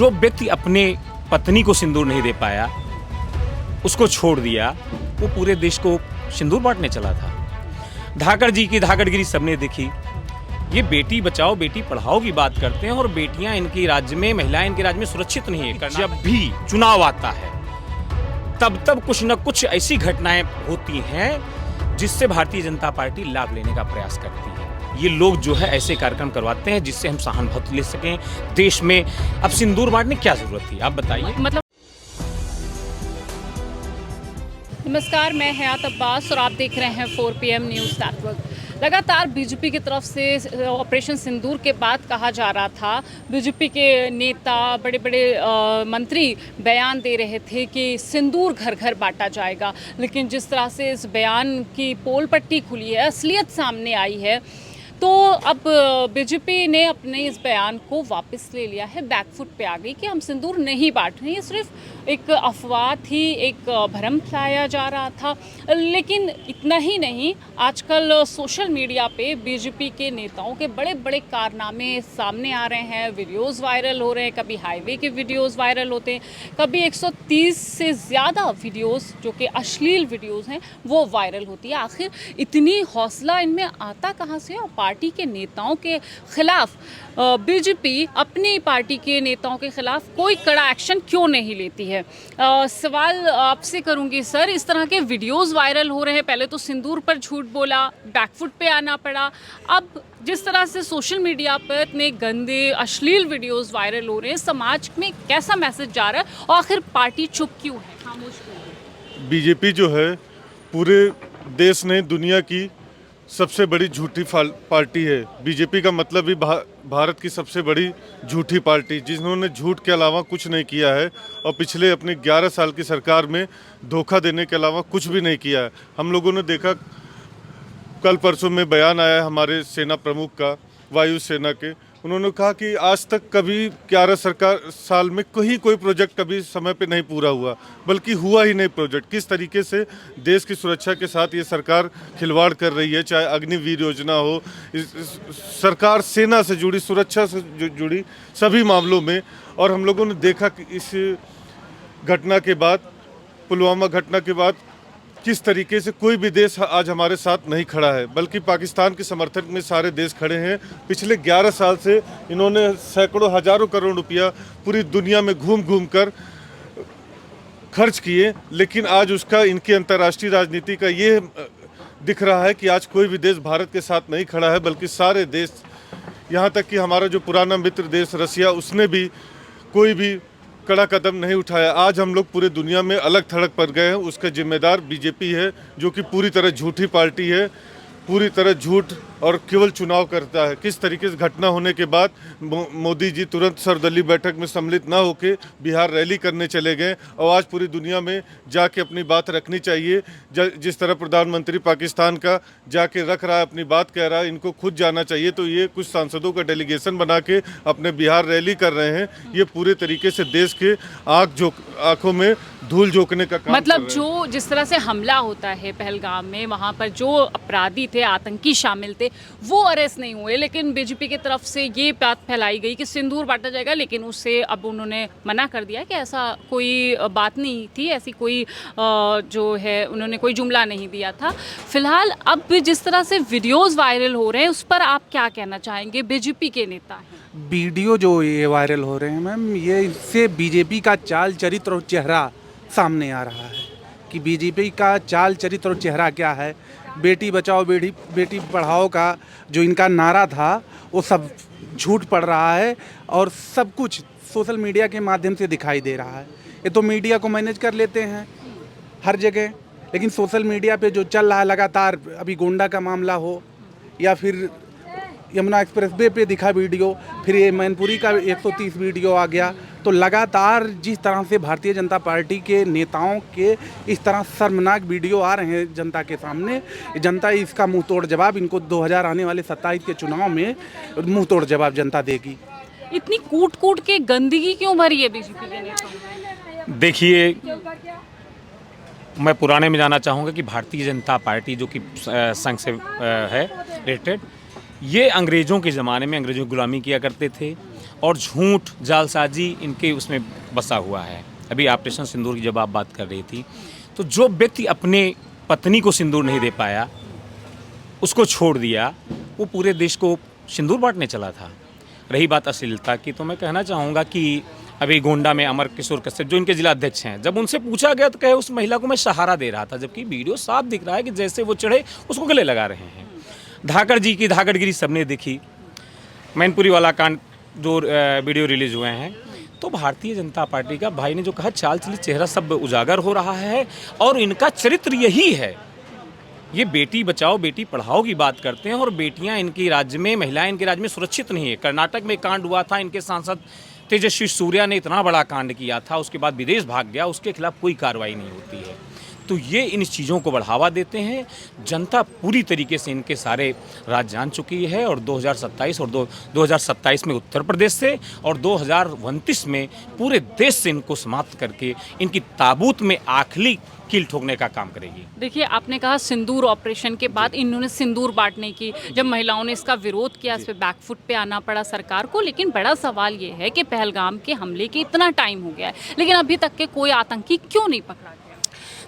जो व्यक्ति अपने पत्नी को सिंदूर नहीं दे पाया, उसको छोड़ दिया, वो पूरे देश को सिंदूर बांटने चला था। धाकड़ जी की धाकड़गिरी सबने देखी। ये बेटी बचाओ बेटी पढ़ाओ की बात करते हैं और बेटियां इनके राज्य में, महिलाएं इनके राज्य में सुरक्षित नहीं है। जब भी चुनाव आता है तब कुछ न कुछ ऐसी घटनाएं होती हैं जिससे भारतीय जनता पार्टी लाभ लेने का प्रयास करती है। ये लोग जो है ऐसे कार्यक्रम करवाते हैं जिससे हम सहानुभूति ले सकें। देश में अब सिंदूर बांटने क्या जरूरत थी, आप बताइए। नमस्कार, मैं हयात अब्बास और आप देख रहे हैं 4 PM न्यूज़ नेटवर्क। लगातार बीजेपी की तरफ से ऑपरेशन सिंदूर के बाद कहा जा रहा था, बीजेपी के नेता बड़े बड़े मंत्री बयान दे रहे थे कि सिंदूर घर घर बांटा जाएगा, लेकिन जिस तरह से इस बयान की पोल पट्टी खुली है, असलियत सामने आई है, तो अब बीजेपी ने अपने इस बयान को वापस ले लिया है, बैकफुट पे आ गई कि हम सिंदूर नहीं बांट रहे हैं। ये सिर्फ एक अफवाह थी, एक भ्रम फैलाया जा रहा था। लेकिन इतना ही नहीं, आजकल सोशल मीडिया पे बीजेपी के नेताओं के बड़े बड़े कारनामे सामने आ रहे हैं, वीडियोस वायरल हो रहे हैं। कभी हाईवे के वीडियोस वायरल होते हैं, कभी 130 से ज़्यादा वीडियोस जो कि अश्लील वीडियोस हैं वो वायरल होती है। आखिर इतनी हौसला इनमें आता कहाँ से? और पार्टी के नेताओं के खिलाफ बीजेपी अपनी पार्टी के नेताओं के खिलाफ कोई कड़ा एक्शन क्यों नहीं लेती है? सवाल आपसे करूंगी सर, इस तरह के वीडियोस वायरल हो रहे हैं, पहले तो सिंदूर पर झूठ बोला, बैकफुट पे आना पड़ा, अब जिस तरह से सोशल मीडिया पर इतने गंदे अश्लील वीडियोस वायरल हो रहे हैं, समाज में कैसा मैसेज जा रहा है और आखिर पार्टी चुप क्यों है, खामोश क्यों है? बीजेपी जो है पूरे देश ने दुनिया की सबसे बड़ी झूठी पार्टी है। बीजेपी का मतलब भी भारत की सबसे बड़ी झूठी पार्टी, जिन्होंने झूठ के अलावा कुछ नहीं किया है और पिछले अपने 11 साल की सरकार में धोखा देने के अलावा कुछ भी नहीं किया है। हम लोगों ने देखा कल परसों में बयान आया हमारे सेना प्रमुख का, वायु सेना के, उन्होंने कहा कि आज तक कभी 11 साल में कोई प्रोजेक्ट कभी समय पे नहीं पूरा हुआ, बल्कि हुआ ही नहीं प्रोजेक्ट। किस तरीके से देश की सुरक्षा के साथ ये सरकार खिलवाड़ कर रही है, चाहे अग्निवीर योजना हो, सरकार सेना से जुड़ी, सुरक्षा से जुड़ी सभी मामलों में। और हम लोगों ने देखा कि इस घटना के बाद, पुलवामा घटना के बाद, किस तरीके से कोई भी देश आज हमारे साथ नहीं खड़ा है, बल्कि पाकिस्तान के समर्थन में सारे देश खड़े हैं। पिछले 11 साल से इन्होंने सैकड़ों हजारों करोड़ रुपया पूरी दुनिया में घूम घूम कर खर्च किए, लेकिन आज उसका इनकी अंतर्राष्ट्रीय राजनीति का ये दिख रहा है कि आज कोई भी देश भारत के साथ नहीं खड़ा है, बल्कि सारे देश, यहाँ तक कि हमारा जो पुराना मित्र देश रसिया, उसने भी कोई भी कड़ा कदम नहीं उठाया। आज हम लोग पूरे दुनिया में अलग थलग पड़ गए हैं। उसका जिम्मेदार बीजेपी है, जो कि पूरी तरह झूठी पार्टी है, पूरी तरह झूठ और केवल चुनाव करता है। किस तरीके से घटना होने के बाद मोदी जी तुरंत सर्वदलीय बैठक में सम्मिलित ना होकर बिहार रैली करने चले गए और आज पूरी दुनिया में जाके अपनी बात रखनी चाहिए। जिस तरह प्रधानमंत्री पाकिस्तान का जाके रख रहा है, अपनी बात कह रहा है, इनको खुद जाना चाहिए। तो ये कुछ सांसदों का डेलीगेशन बना के अपने बिहार रैली कर रहे हैं। ये पूरे तरीके से देश के आँखों में धूल झोंकने का काम मतलब जो जिस तरह से हमला होता है पहलगाम में, वहाँ पर जो अपराधी थे, आतंकी शामिल थे, वो अरेस्ट नहीं हुए, लेकिन बीजेपी की तरफ से ये बात फैलाई गई कि सिंदूर बांटा जाएगा, लेकिन उससे अब उन्होंने मना कर दिया कि ऐसा कोई बात नहीं थी, ऐसी कोई जो है उन्होंने कोई जुमला नहीं दिया था। फिलहाल अब जिस तरह से वीडियोस वायरल हो रहे हैं, उस पर आप क्या कहना चाहेंगे? बीजेपी के नेता हैं, वीडियो जो ये वायरल हो रहे हैं मैम, ये इससे बीजेपी का चाल चरित्र और चेहरा सामने आ रहा है कि बीजेपी का चाल चरित्र और चेहरा क्या है। बेटी बचाओ बेटी पढ़ाओ का जो इनका नारा था, वो सब झूठ पड़ रहा है और सब कुछ सोशल मीडिया के माध्यम से दिखाई दे रहा है। ये तो मीडिया को मैनेज कर लेते हैं हर जगह, लेकिन सोशल मीडिया पे जो चल रहा है लगातार, अभी गोंडा का मामला हो या फिर यमुना एक्सप्रेसवे पे दिखा वीडियो, फिर ये मैनपुरी का 130 वीडियो आ गया, तो लगातार जिस तरह से भारतीय जनता पार्टी के नेताओं के इस तरह शर्मनाक वीडियो आ रहे हैं जनता के सामने, जनता इसका मुंह तोड़ जवाब, इनको 2000 आने वाले 27 के चुनाव में मुंह तोड़ जवाब जनता देगी। इतनी कूट कूट के गंदगी क्यों भरी है बीजेपी के नेताओं? देखिए, मैं पुराने में जाना चाहूँगा कि भारतीय जनता पार्टी जो कि संघ से है रिलेटेड, ये अंग्रेज़ों के ज़माने में अंग्रेज़ों की गुलामी किया करते थे और झूठ जालसाजी इनके उसमें बसा हुआ है। अभी ऑपरेशन सिंदूर की जब आप बात कर रही थी, तो जो व्यक्ति अपने पत्नी को सिंदूर नहीं दे पाया, उसको छोड़ दिया, वो पूरे देश को सिंदूर बांटने चला था। रही बात अश्लीलता की, तो मैं कहना चाहूँगा कि अभी गोंडा में अमर किशोर कश्यप जो इनके जिला अध्यक्ष हैं, जब उनसे पूछा गया तो कहे उस महिला को मैं सहारा दे रहा था, जबकि वीडियो साफ दिख रहा है कि जैसे वो चढ़े उसको गले लगा रहे हैं। धाकड़ जी की धाकड़गिरी सबने देखी। मैनपुरी वाला कांड जो वीडियो रिलीज हुए हैं, तो भारतीय जनता पार्टी का भाई ने जो कहा चाल चली चेहरा सब उजागर हो रहा है और इनका चरित्र यही है। ये बेटी बचाओ बेटी पढ़ाओ की बात करते हैं और बेटियां इनके राज्य में, महिलाएं इनके राज्य में सुरक्षित नहीं है। कर्नाटक में कांड हुआ था, इनके सांसद तेजस्वी सूर्या ने इतना बड़ा कांड किया था, उसके बाद विदेश भाग गया, उसके खिलाफ कोई कार्रवाई नहीं होती है। तो ये इन चीज़ों को बढ़ावा देते हैं। जनता पूरी तरीके से इनके सारे राज जान चुकी है और 2027 और 2027 में उत्तर प्रदेश से और 2029 में पूरे देश से इनको समाप्त करके इनकी ताबूत में आखिरी कील ठोकने का काम करेगी। देखिए, आपने कहा सिंदूर ऑपरेशन के बाद इन्होंने सिंदूर बांटने की, जब महिलाओं ने इसका विरोध किया, इस पे बैकफुट पे आना पड़ा सरकार को। लेकिन बड़ा सवाल ये है कि पहलगाम के हमले के इतना टाइम हो गया है, लेकिन अभी तक के कोई आतंकी क्यों नहीं पकड़ा गया?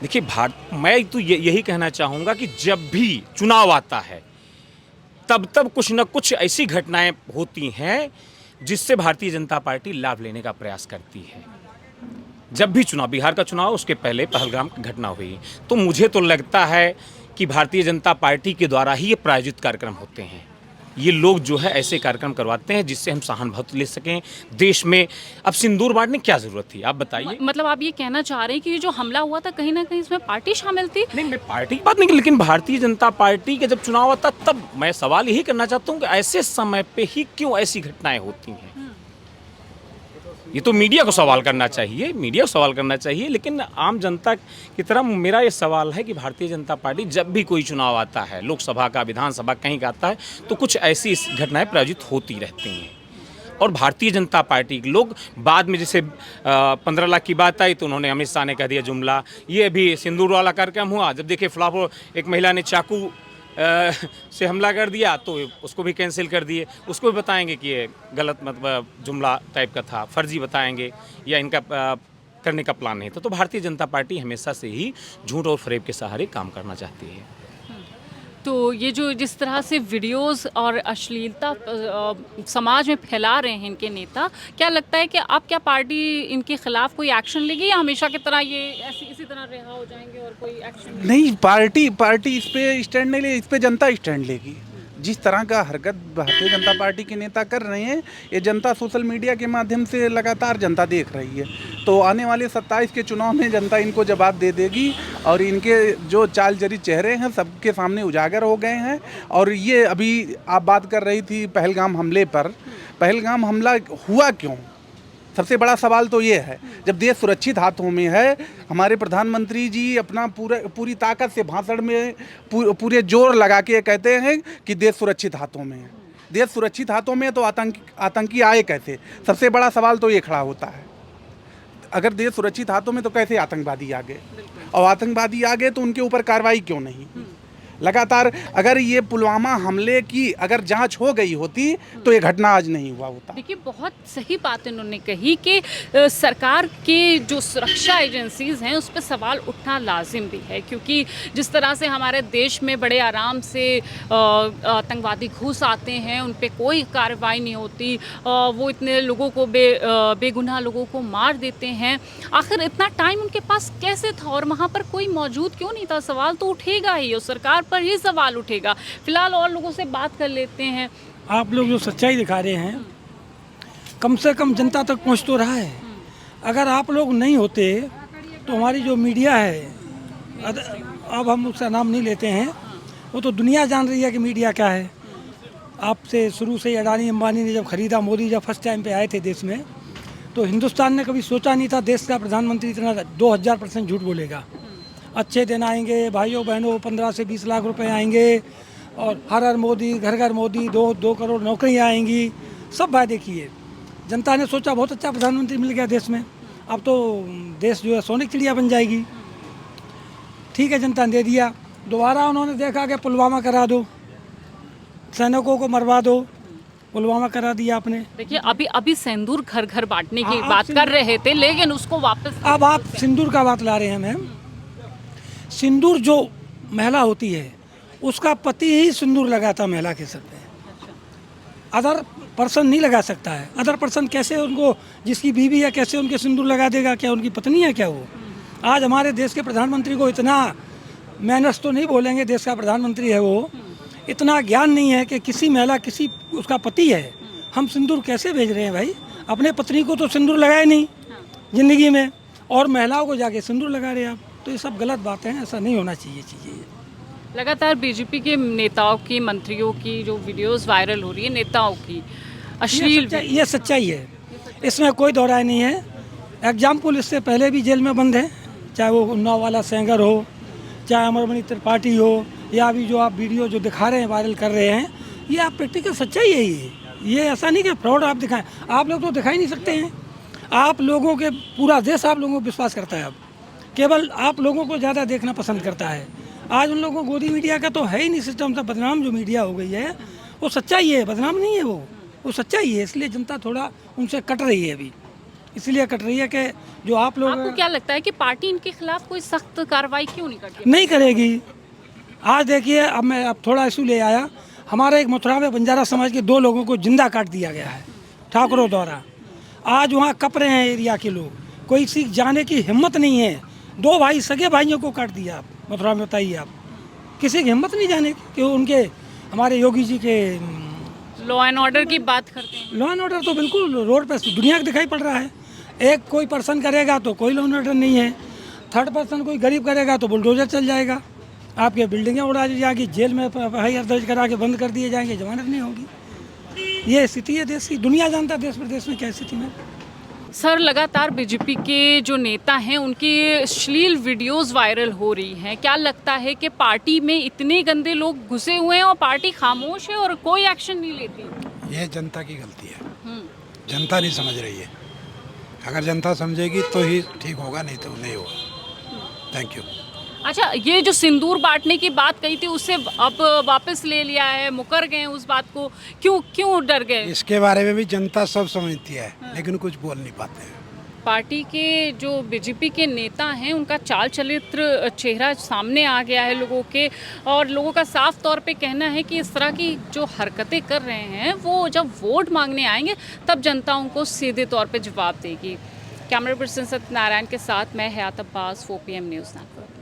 देखिए, मैं तो यही कहना चाहूँगा कि जब भी चुनाव आता है तब कुछ न कुछ ऐसी घटनाएं होती हैं जिससे भारतीय जनता पार्टी लाभ लेने का प्रयास करती है। जब भी चुनाव, बिहार का चुनाव, उसके पहले पहलगाम की घटना हुई, तो मुझे तो लगता है कि भारतीय जनता पार्टी के द्वारा ही ये प्रायोजित कार्यक्रम होते हैं। ये लोग जो है ऐसे कार्यक्रम करवाते हैं जिससे हम सहानुभूति ले सकें देश में। अब सिंदूर बांटने क्या जरूरत थी, आप बताइए। मतलब आप ये कहना चाह रहे हैं कि ये जो हमला हुआ था कहीं ना कहीं इसमें पार्टी शामिल थी? नहीं, मैं पार्टी की बात नहीं, लेकिन भारतीय जनता पार्टी के जब चुनाव आता तब मैं सवाल यही करना चाहता हूँ कि ऐसे समय पे ही क्यों ऐसी घटनाएं होती हैं। ये तो मीडिया को सवाल करना चाहिए, मीडिया को सवाल करना चाहिए, लेकिन आम जनता की तरह मेरा ये सवाल है कि भारतीय जनता पार्टी जब भी कोई चुनाव आता है, लोकसभा का, विधानसभा कहीं का आता है, तो कुछ ऐसी घटनाएं प्रायोजित होती रहती हैं। और भारतीय जनता पार्टी के लोग बाद में, जैसे 15 लाख की बात आई तो उन्होंने अमित शाह ने कह दिया जुमला। ये अभी सिंदूर वाला कार्यक्रम हुआ, जब देखिए फ्लावर एक महिला ने चाकू से हमला कर दिया तो उसको भी कैंसिल कर दिए। उसको भी बताएंगे कि ये गलत मतलब जुमला टाइप का था, फर्जी बताएंगे या इनका करने का प्लान नहीं था। तो भारतीय जनता पार्टी हमेशा से ही झूठ और फरेब के सहारे काम करना चाहती है। तो ये जो जिस तरह से वीडियोस और अश्लीलता समाज में फैला रहे हैं इनके नेता, क्या लगता है कि अब क्या पार्टी इनके खिलाफ कोई एक्शन लेगी या हमेशा की तरह ये इसी तरह रिहा हो जाएंगे और कोई एक्शन नहीं, पार्टी इस पे स्टैंड नहीं ले, इस पे जनता स्टैंड लेगी। जिस तरह का हरकत भारतीय जनता पार्टी के नेता कर रहे हैं, ये जनता सोशल मीडिया के माध्यम से लगातार जनता देख रही है। तो आने वाले 27 के चुनाव में जनता इनको जवाब दे देगी और इनके जो चाल जरी चेहरे हैं सबके सामने उजागर हो गए हैं। और ये अभी आप बात कर रही थी पहलगाम हमले पर, पहलगाम हमला हुआ क्यों? सबसे बड़ा सवाल तो ये है, जब देश सुरक्षित हाथों में है, हमारे प्रधानमंत्री जी अपना पूरी ताकत से भाषण में पूरे जोर लगा के कहते हैं कि देश सुरक्षित हाथों में है। देश सुरक्षित हाथों में है तो आतंकी आए कैसे? सबसे बड़ा सवाल तो ये खड़ा होता है। अगर देश सुरक्षित हाथों में तो कैसे आतंकवादी आ गए? और आतंकवादी आ गए तो उनके ऊपर कार्रवाई क्यों नहीं? लगातार अगर ये पुलवामा हमले की अगर जांच हो गई होती तो ये घटना आज नहीं हुआ होता। देखिए, बहुत सही बात इन्होंने कही कि सरकार के जो सुरक्षा एजेंसीज हैं उस पर सवाल उठना लाजिम भी है, क्योंकि जिस तरह से हमारे देश में बड़े आराम से आतंकवादी घुस आते हैं, उन पर कोई कार्रवाई नहीं होती, वो इतने लोगों को बेगुनाह लोगों को मार देते हैं। आखिर इतना टाइम उनके पास कैसे था और वहाँ पर कोई मौजूद क्यों नहीं था? सवाल तो उठेगा ही और सरकार पर ही सवाल उठेगा। फिलहाल और लोगों से बात कर लेते हैं। आप लोग जो सच्चाई दिखा रहे हैं कम से कम जनता तक पहुंच तो रहा है। अगर आप लोग नहीं होते तो हमारी जो मीडिया है, अब हम उसका नाम नहीं लेते हैं, वो तो दुनिया जान रही है कि मीडिया क्या है। आपसे शुरू से अडानी अंबानी ने जब खरीदा, मोदी जब फर्स्ट टाइम पे आए थे देश में, तो हिंदुस्तान ने कभी सोचा नहीं था देश का प्रधानमंत्री इतना 2000% झूठ बोलेगा। अच्छे दिन आएंगे, भाइयों बहनों 15 से 20 लाख रुपए आएंगे और हर हर मोदी, घर घर मोदी, 2 करोड़ नौकरियां आएंगी, सब वादे किए। जनता ने सोचा बहुत अच्छा प्रधानमंत्री मिल गया देश में, अब तो देश जो है सोने की चिड़िया बन जाएगी। ठीक है, जनता ने दे दिया। दोबारा उन्होंने देखा कि पुलवामा करा दो, सैनिकों को मरवा दो, पुलवामा करा दिया आपने। देखिए अभी सिंदूर घर घर बांटने की आप बात कर रहे थे, लेकिन उसको वापस अब आप सिंदूर का बात ला रहे हैं मैम। सिंदूर जो महिला होती है उसका पति ही सिंदूर लगाता महिला के सर पे, अदर पर्सन नहीं लगा सकता है। अदर पर्सन कैसे उनको, जिसकी बीवी है कैसे उनके सिंदूर लगा देगा? क्या उनकी पत्नी है क्या वो? आज हमारे देश के प्रधानमंत्री को इतना, मैनर्स तो नहीं बोलेंगे, देश का प्रधानमंत्री है वो, इतना ज्ञान नहीं है कि किसी महिला, किसी उसका पति है, हम सिंदूर कैसे भेज रहे हैं भाई? अपने पत्नी को तो सिंदूर लगाए नहीं ज़िंदगी में, और महिलाओं को जाके सिंदूर लगा रहे हैं आप। तो ये सब गलत बातें हैं, ऐसा नहीं होना चाहिए चीज़ें। लगातार बीजेपी के नेताओं की, मंत्रियों की जो वीडियोस वायरल हो रही है, नेताओं की अश्लील, ये सच्चाई है, इसमें कोई दो राय नहीं है। एग्जाम्पल इससे पहले भी जेल में बंद है, चाहे वो उन्नाव वाला सेंगर हो, चाहे अमरमणि त्रिपाठी हो, या अभी जो आप वीडियो जो दिखा रहे हैं, वायरल कर रहे हैं, ये आप प्रैक्टिकल सच्चाई है। ये ऐसा नहीं कि फ्रॉड आप दिखाएं। आप लोग तो दिखा ही नहीं सकते हैं। आप लोगों के, पूरा देश आप लोगों को विश्वास करता है, अब केवल आप लोगों को ज़्यादा देखना पसंद करता है। आज उन लोगों को गोदी मीडिया का तो है ही नहीं सिस्टम, सब बदनाम जो मीडिया हो गई है वो सच्चाई है, बदनाम नहीं है वो सच्चाई है। इसलिए जनता थोड़ा उनसे कट रही है अभी, इसलिए कट रही है कि जो आप लोग, आपको क्या लगता है कि पार्टी इनके खिलाफ कोई सख्त कार्रवाई क्यों नहीं करती? नहीं करेगी। आज देखिए, अब थोड़ा इशू ले आया, हमारे एक मथुरा में बंजारा समाज के 2 लोगों को जिंदा काट दिया गया है ठाकुरों द्वारा। आज वहाँ कप रहे हैं एरिया के लोग, कोई सीख जाने की हिम्मत नहीं है। 2 भाई, सगे भाइयों को काट दिया आप मथुरा में, बताइए आप, किसी की हिम्मत नहीं जाने कि उनके, हमारे योगी जी के। लॉ एंड ऑर्डर की बात करते हैं, लॉ एंड ऑर्डर तो बिल्कुल रोड पे दुनिया को दिखाई पड़ रहा है। एक कोई पर्सन करेगा तो कोई लॉ एंड ऑर्डर नहीं है, थर्ड पर्सन कोई गरीब करेगा तो बुलडोजर चल जाएगा, आपके बिल्डिंगें उड़ा दी जाएगी, जेल में FIR दर्ज करा के बंद कर दिए जाएंगे, जमानत नहीं होगी। ये स्थिति है देश की, दुनिया जानता है देश प्रदेश में क्या स्थिति में। सर लगातार बीजेपी के जो नेता हैं उनकी अश्लील वीडियोस वायरल हो रही हैं, क्या लगता है कि पार्टी में इतने गंदे लोग घुसे हुए हैं और पार्टी खामोश है और कोई एक्शन नहीं लेती? ये जनता की गलती है, जनता नहीं समझ रही है। अगर जनता समझेगी तो ही ठीक होगा, नहीं तो नहीं होगा। Thank you. अच्छा, ये जो सिंदूर बांटने की बात कही थी उससे अब वापस ले लिया है, मुकर गए उस बात को, क्यों डर गए? इसके बारे में भी जनता सब समझती है, लेकिन कुछ बोल नहीं पाते हैं। पार्टी के जो बीजेपी के नेता हैं उनका चाल चरित्र, चेहरा सामने आ गया है लोगों के, और लोगों का साफ तौर पे कहना है कि इस तरह की जो हरकतें कर रहे हैं वो जब वोट मांगने आएंगे तब जनता उनको सीधे तौर पे जवाब देगी। कैमरा पर्सन सत्यनारायण के साथ मैं हयात अब्बास, 4PM न्यूज़ नेटवर्क।